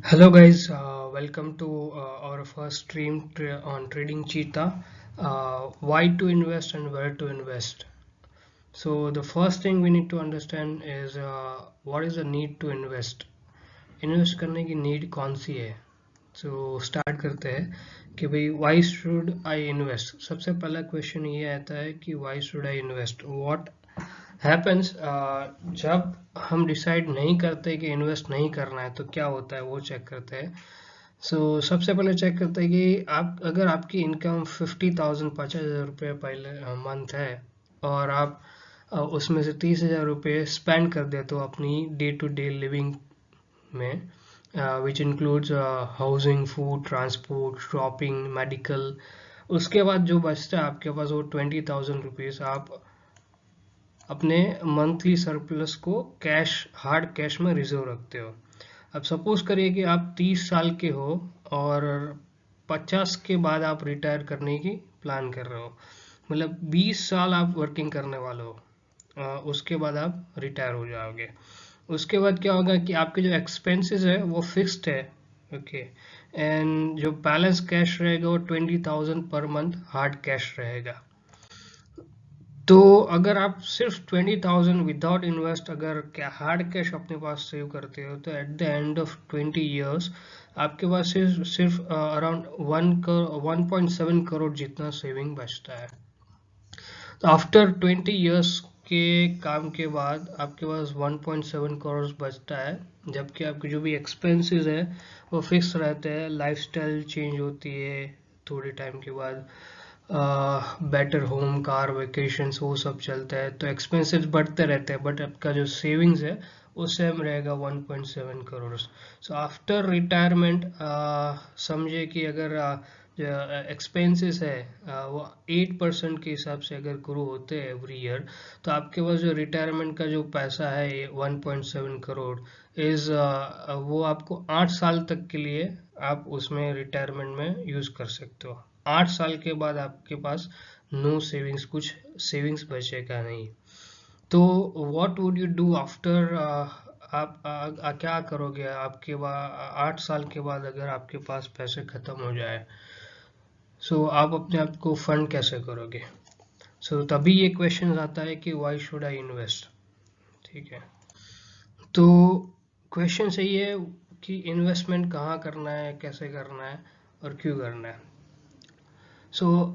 Hello guys, welcome to our first stream on Trading Cheetah. Why to invest and where to invest. So the first thing we need to understand is what is the need to invest. Invest करने की need कौन सी है? So start करते हैं कि भाई why should I invest? सबसे पहला क्वेश्चन ये आता है कि why should I invest? What happens जब हम डिसाइड नहीं करते कि इन्वेस्ट नहीं करना है तो क्या होता है वो चेक करते हैं। सबसे पहले चेक करते हैं कि आप अगर आपकी इनकम 50,000 50,000 रुपये पहले मंथ है और आप उसमें से 30,000 रुपये स्पेंड कर देते हो अपनी डे टू डे लिविंग में, which includes housing, food, transport, shopping, medical. उसके बाद जो बचता है आपके पास वो 20,000 रुपीज़ आप अपने मंथली सरप्लस को कैश, हार्ड कैश में रिजर्व रखते हो। अब सपोज करिए कि आप 30 साल के हो और 50 के बाद आप रिटायर करने की प्लान कर रहे हो, मतलब 20 साल आप वर्किंग करने वाले हो, उसके बाद आप रिटायर हो जाओगे। उसके बाद क्या होगा कि आपके जो एक्सपेंसेस है वो फिक्स्ड है, ओके, एंड जो बैलेंस कैश रहेगा वो 20,000 पर मंथ हार्ड कैश रहेगा। तो अगर आप सिर्फ 20,000 विदाउट इन्वेस्ट अगर क्या हार्ड कैश अपने पास सेव करते हो तो at the end of 20 years आपके पास सिर्फ अराउंड 1.7 करोड़ जितना सेविंग बचता है। तो आफ्टर 20 ईयर्स के काम के बाद आपके पास 1.7 करोड़ बचता है, जबकि आपके जो भी एक्सपेंसेस है वो फिक्स रहते हैं। लाइफस्टाइल चेंज होती है थोड़े टाइम के बाद, बेटर होम, कार, वेकेशंस, वो सब चलता है, तो एक्सपेंसेस बढ़ते रहते हैं, बट आपका जो सेविंग्स है वो सेम रहेगा 1.7 करोड़। सो आफ्टर रिटायरमेंट समझे कि अगर जो एक्सपेंसेस है वो 8% के हिसाब से अगर ग्रो होते हैं एवरी ईयर, तो आपके पास जो रिटायरमेंट का जो पैसा है 1.7 करोड़ इज वो आपको 8 साल तक के लिए आप उसमें रिटायरमेंट में यूज कर सकते हो। 8 साल के बाद आपके पास नो सेविंग्स, कुछ सेविंग्स बचेगा नहीं। तो what would you do after, आप क्या करोगे आपके बाद 8 साल के बाद अगर आपके पास पैसे खत्म हो जाए? आप अपने आप को फंड कैसे करोगे? तभी ये क्वेश्चन आता है कि व्हाई शुड आई इन्वेस्ट। ठीक है, तो क्वेश्चन सही है कि इन्वेस्टमेंट कहाँ करना है, कैसे करना है और क्यों करना है।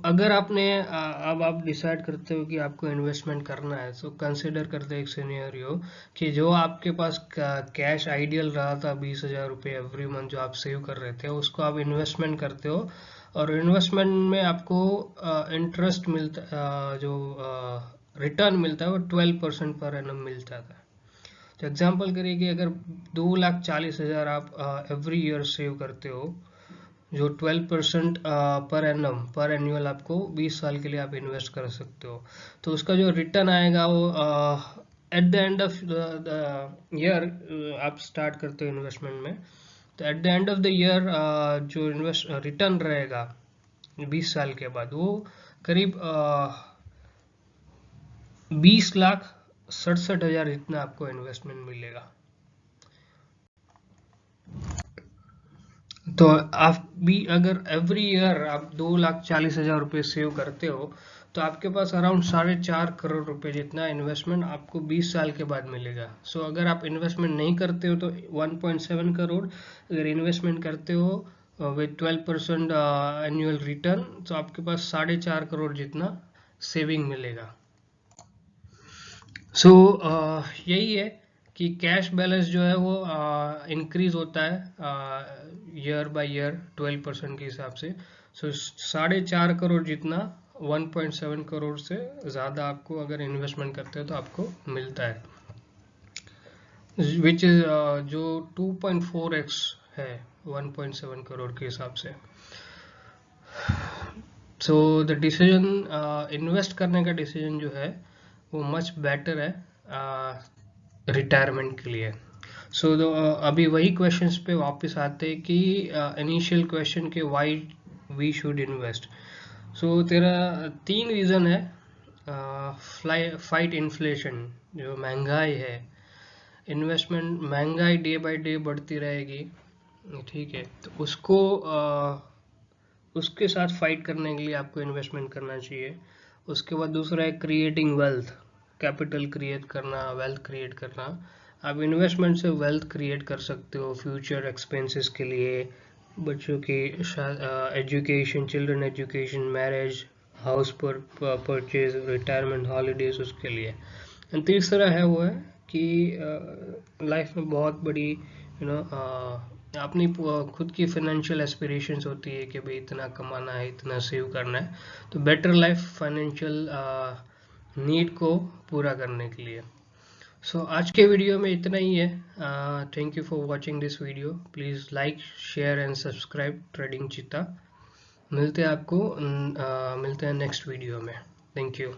अगर आपने अब आप डिसाइड करते हो कि आपको इन्वेस्टमेंट करना है, तो कंसिडर करते हैं एक सिनेरियो कि जो आपके पास कैश आइडियल रहा था 20,000 रुपये एवरी मंथ जो आप सेव कर रहे थे, उसको आप इन्वेस्टमेंट करते हो और इन्वेस्टमेंट में आपको इंटरेस्ट मिलता, जो रिटर्न मिलता है वो 12% पर एनम मिलता था। तो एग्जांपल करिए कि अगर 2,40,000 आप एवरी ईयर सेव करते हो, जो 12% पर एनम पर एनुअल आपको 20 साल के लिए आप इन्वेस्ट कर सकते हो, तो उसका जो रिटर्न आएगा वो at the end of the year, आप स्टार्ट करते हो इन्वेस्टमेंट में, तो at the end of the year जो इन्वेस्ट रिटर्न रहेगा 20 साल के बाद वो करीब 20,67,000 जितना आपको इन्वेस्टमेंट मिलेगा। तो आप भी अगर एवरी ईयर आप 2,40,000 रुपये सेव करते हो, तो आपके पास अराउंड 4.5 करोड़ रुपए जितना इन्वेस्टमेंट आपको 20 साल के बाद मिलेगा। अगर आप इन्वेस्टमेंट नहीं करते हो तो 1.7 करोड़, अगर इन्वेस्टमेंट करते हो विद 12% एनुअल रिटर्न, तो आपके पास 4.5 करोड़ जितना सेविंग मिलेगा। यही है कि कैश बैलेंस जो है वो इंक्रीज होता है ईयर बाय ईयर 12% के हिसाब से। 4.5 करोड़ जितना 1.7 करोड़ से ज़्यादा आपको अगर इन्वेस्टमेंट करते हो तो आपको मिलता है, विच इज जो 2.4x है 1.7 करोड़ के हिसाब से। द डिसीजन, इन्वेस्ट करने का डिसीजन जो है वो मच बेटर है रिटायरमेंट के लिए। अभी वही क्वेश्चंस पे वापस आते हैं कि इनिशियल क्वेश्चन के व्हाई वी शुड इन्वेस्ट। तेरा 3 रीज़न है। फाइट इन्फ्लेशन, जो महंगाई है, इन्वेस्टमेंट, महंगाई डे बाय डे बढ़ती रहेगी, ठीक है, तो उसको उसके साथ फाइट करने के लिए आपको इन्वेस्टमेंट करना चाहिए। उसके बाद दूसरा है क्रिएटिंग वेल्थ, कैपिटल क्रिएट करना, वेल्थ क्रिएट करना। आप इन्वेस्टमेंट से वेल्थ क्रिएट कर सकते हो फ्यूचर एक्सपेंसेस के लिए, बच्चों की education, children education, marriage, house पर परचेज, रिटायरमेंट, हॉलीडेज, उसके लिए। एंड तीसरा है वो है कि लाइफ में बहुत बड़ी अपनी खुद की फाइनेंशियल एस्पिरेशंस होती है कि भाई इतना कमाना है, इतना सेव करना है, तो बेटर लाइफ फाइनेंशियल नीड को पूरा करने के लिए। सो आज के वीडियो में इतना ही है। Thank you for watching this video. Please like, share and subscribe trading चीता। मिलते हैं नेक्स्ट वीडियो में। Thank you.